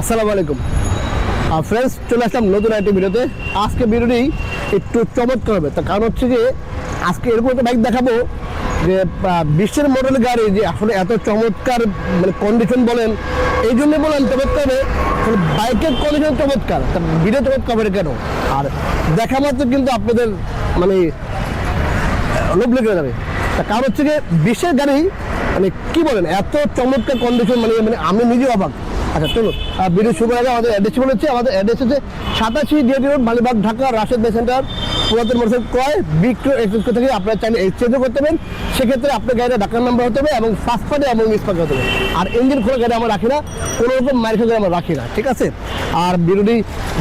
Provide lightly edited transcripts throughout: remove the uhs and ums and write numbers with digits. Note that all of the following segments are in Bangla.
আসসালামু আলাইকুম ফ্রেন্ডস, চলে আসলাম নতুন একটি ভিডিওতে। আজকে ভিডিওটি একটু চমৎকার হবে, তার কারণ হচ্ছে যে আজকে এরকম একটা বাইক দেখাবো যে বিশ্বের মডেল গাড়ি যে আসলে এত চমৎকার, মানে কন্ডিশন বলেন, এই জন্য বলেন চমৎকার হবে। বাইকের কন্ডিশন চমৎকার, তার ভিডিও চমৎকার হবে কেন? আর দেখা মাত্র কিন্তু আপনাদের মানে লোভ লেগে যাবে। তার কারণ হচ্ছে যে বিশ্বের গাড়ি মানে কি বলেন এত চমৎকার কন্ডিশন, মানে মানে আমি নিজেও অবাক। আচ্ছা চলুন, ভিডিও শুরু আগে আমাদের অ্যাড্রেস বলেছি। আমাদের অ্যাড্রেস হচ্ছে 87 ডিএডি রোড, মালিবাগ, ঢাকা, রাশেদ বাই সেন্টার, পুরাতন মোটরসাইকেল ক্রয় বিক্রয় এক্সচেঞ্জ থেকে আপনারা চাইলে এক্সচেঞ্জও করতে পারেন। সেক্ষেত্রে আপনার গাড়িটা ঢাকার নাম্বার হতে হবে এবং ফার্স্ট পার্টি এবং মিসপার্ট হতে হবে। আর ইঞ্জিন খোলা গাড়ি আমরা রাখি না, কোনো রকম মাইর খাওয়া গাড়ি আমরা রাখি না, ঠিক আছে? আর ভিডিওটি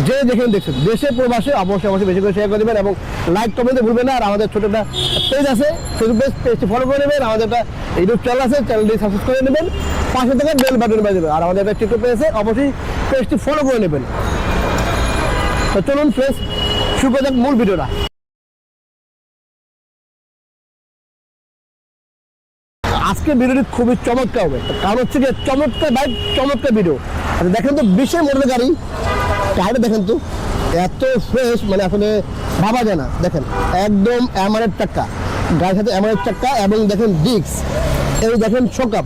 যে যেখানে দেখছেন দেশে প্রবাসে অবশ্যই বেশি করে শেয়ার করে দেবেন এবং লাইক কমেন্টে ভুলবেন না। আর আমাদের ছোটো একটা পেজ আছে, ফেসবুক পেজটি ফলো করে নেবেন। আমাদের একটা ইউটিউব চ্যানেল আছে, চ্যানেলটি সাবস্ক্রাইব করে নেবেন, পাশে থেকে বেল বাটন বাজিয়ে দেবেন। আর আমাদের একটা টিকটক পেজ আছে, অবশ্যই পেজটি ফলো করে নেবেন। তো চলুন ফ্রেন্ডস, শুরু করা যাক মূল ভিডিওটা। আজকে ভিডিওটি খুবই চমৎকার হবে, কারণ হচ্ছে যে চমৎকার বাইক, চমৎকার ভিডিও। আচ্ছা দেখেন তো, বিশেষ মডেলের গাড়ি, গাড়িটা দেখেন তো এত ফ্রেশ, মানে আসলে ভাবা যায় না। দেখেন একদম এমআরএফ চাক্কা, গাড়ির সাথে এমআরএফ চাক্কা এবং দেখেন ডিস্ক, এই দেখেন শোকআপ,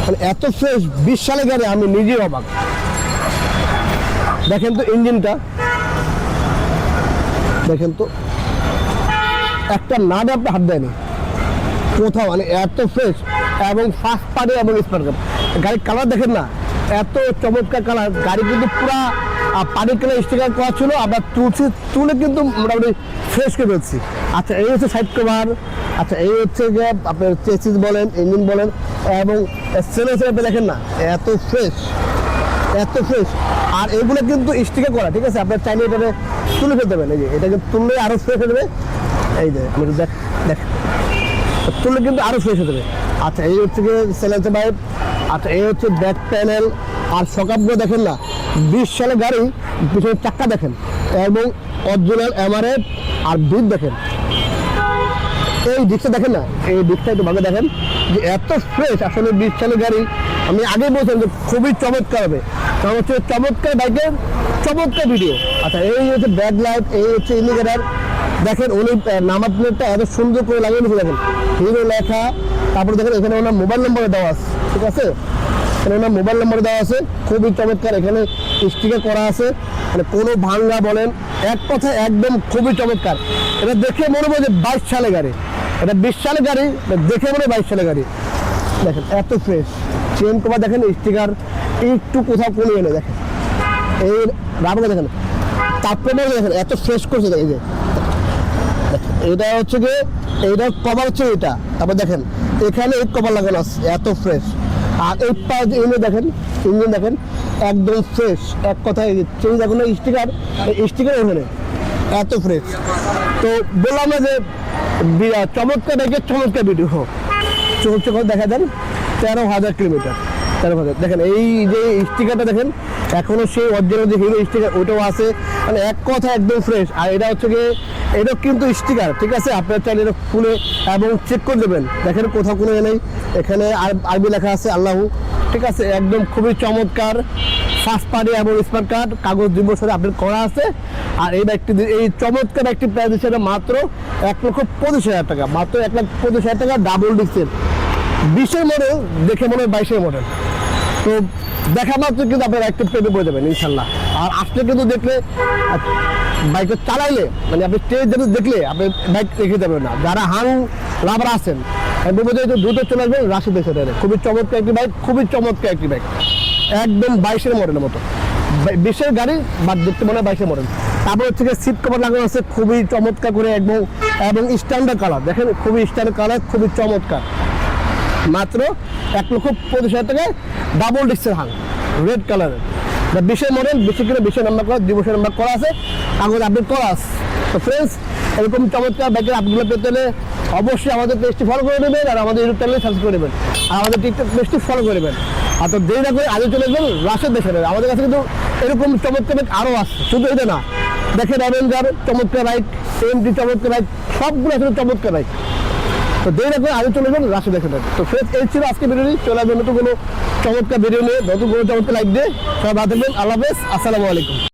মানে এত ফ্রেশ 20 সালের গাড়ি, আমি নিজেই অবাক। দেখেন তো ইঞ্জিনটা, দেখেন তো একটা নাট আপনি হাত দেয়নি কোথাও, মানে এত ফ্রেশ এবং ফার্স্ট পার্টি এবং স্পার্ট। গাড়ির কালার দেখেন না, এত চমৎকার কালার। গাড়ি কিন্তু পুরা পানি কালার স্টিকার করা ছিল, আবার তুলে কিন্তু মোটামুটি ফ্রেশ করে ফেলছি। আচ্ছা এই হচ্ছে সাইড কভার, আচ্ছা এই হচ্ছে যে আপনার চেসিস বলেন, ইঞ্জিন বলেন এবং সেলের দেখেন না এত ফ্রেশ, এত ফ্রেশ। আর এগুলো কিন্তু স্টিকার করা, ঠিক আছে? আপনার চাইলে এটাকে তুলে ফেলতে পারেন, এই যে এটাকে তুললে আরও ফ্রেশ হয়ে যাবে। এই যে আমি দেখ তুললে কিন্তু আরও ফ্রেশ হয়ে যাবে। আচ্ছা এই হচ্ছে গিয়ে সেলেন্সার পাইপ, আচ্ছা এই হচ্ছে ব্যাক প্যানেল। আর শকআপগুলো দেখেন না, 20 সালের গাড়ি, পিছনে চাক্কা দেখেন এবং অরিজিনাল এমআরএফ। আর ডিস্ক দেখেন, এই ডিস্কটা দেখেন না, এই ডিস্কটা একটু ভাবে দেখেন যে এত ফ্রেশ। আসলে 20 সালের গাড়ি, আমি আগেই বলছিলাম যে খুবই চমৎকার হবে, কারণ হচ্ছে চমৎকার বাইকের চমৎকার ভিডিও। আচ্ছা এই হচ্ছে ব্যাক লাইট, এই হচ্ছে ইন্ডিকেটার। দেখেন উনি নাম্বার প্লেটটা এত সুন্দর করে লাগিয়ে নিয়েছে, দেখেন হিরো লেখা। তারপরে দেখেন এখানে ওনার মোবাইল নম্বরে দেওয়া আছে, ঠিক আছে? এখানে ওনার মোবাইল নম্বরে দেওয়া আছে, খুবই চমৎকার। এখানে স্টিকার করা আছে, মানে কোনো ভাঙ্গা বলেন, এক কথায় একদম খুবই চমৎকার। এটা দেখে মনে হয় যে 22 সালের গাড়ি, এটা 20 সালের গাড়ি, দেখে মনে হয় 22 সালের গাড়ি। দেখেন এত ফ্রেশ। চেন কভার দেখেন, স্টিকার একটু কোথাও কমে এনে দেখেন, এই রাবার দেখেন, তারপরে দেখেন এত ফ্রেশ করছে। এই যে এটা হচ্ছে গিয়ে এইটার কভার হচ্ছে এটা, তারপর দেখেন এখানে এই কভার লাগানো আছে, এত ফ্রেশ। আর এই পাশ এনে দেখেন ইঞ্জিন দেখেন একদম ফ্রেশ, এক কথায় চেঞ্জ এখন স্টিকার, স্টিকার ওখানে এত ফ্রেশ। তো বললাম না যে চমৎকার বাইকের চমৎকার ভিডিও চলছে, দেখা দেন 13,000 কিলোমিটার, 13,000। দেখেন এই যে স্টিকারটা দেখেন এখনো সেই অরিজিনাল যে হিরো স্টিকার ওটাও আছে, মানে এক কথা একদম ফ্রেশ। আর এটা হচ্ছে গিয়ে এটা কিন্তু স্টিকার, ঠিক আছে? আপনার চাইলে এটা খুলে এবং চেক করে দেবেন, দেখেন কোথাও কোনো নেই। এখানে আরবি লেখা আছে আল্লাহ, ঠিক আছে? একদম খুবই চমৎকার, ফার্স্ট পার্টি এবং স্মার্ট কার্ড, কাগজ দিবসে আপডেট করা আছে। আর এই বাইকটি, এই চমৎকার একটি প্রাইস হিসেবে মাত্র 1,25,000 টাকা, মাত্র 1,25,000 টাকা, ডাবল ডিস্কের 20-এর মডেল, দেখে মনে হয় 22-এর মডেল। তো দেখা মাত্র কিন্তু আপনার একটা প্রেমে পড়ে যাবেন ইনশাল্লাহ। আর আসলে কিন্তু দেখলে বাইকে চালাইলে, মানে আপনি স্টেজ দেখলে আপনি বাইক রেখে যাবেন না। যারা হাং লাভার আছেন দ্রুত চলে আসবেন রাশিদ সেন্টারে। খুবই চমৎকার একটি বাইক, খুবই চমৎকার একটি বাইক, একদম 22-এর মডেলের মতো। 20-এর গাড়ি বাট দেখতে মনে হয় 22-এর মডেল। তারপর হচ্ছে সিট কভার লাগানো আছে খুবই চমৎকার করে, এবং স্ট্যান্ডার্ড কালার দেখেন, খুবই স্ট্যান্ডার্ড কালার, খুবই চমৎকার। মাত্র 1,25,000 টাকায় ডাবল ডিস্কের হাং, রেড কালারের, 20-এর মডেল, 20 কিলো 20-এর নাম্বার করা, দিবসের নাম্বার করা আছে, কাগজ আপডেট করা আছে। তো ফ্রেন্ডস, এরকম চমৎকার বাইকের আপডেটগুলো পেতে হলে অবশ্যই আমাদের পেজটি ফলো করে নেবেন, আর আমাদের ইউটিউব চ্যানেলে সাবস্ক্রাইব করে নেবেন, আর আমাদের টিকটক পেজটি ফলো করে নেবেন। আর তো দেরি না করে আগে চলে যাবেন রাশেদ সেন্টারে। আমাদের কাছে কিন্তু এরকম চমৎকার বাইক আরও আসছে, শুধু এটা না। দেখেন অ্যাভেঞ্জার চমৎকার বাইক, এমটি চমৎকার বাইক, সবগুলো আসলে চমৎকার বাইক। তো দেরি না করে আগে চলে যাবেন রাশি দেখে নেন। তো ফ্রেন্ডস এই ছিল আজকে ভিডিওটি, চলে আসবেন নতুন কোনো চমৎকার ভিডিও নিয়ে, নতুন কোনো চমৎকার লাইক দিয়ে। সবাই ভালো থাকবেন, আল্লাহ হাফেজ, আসসালামু আলাইকুম।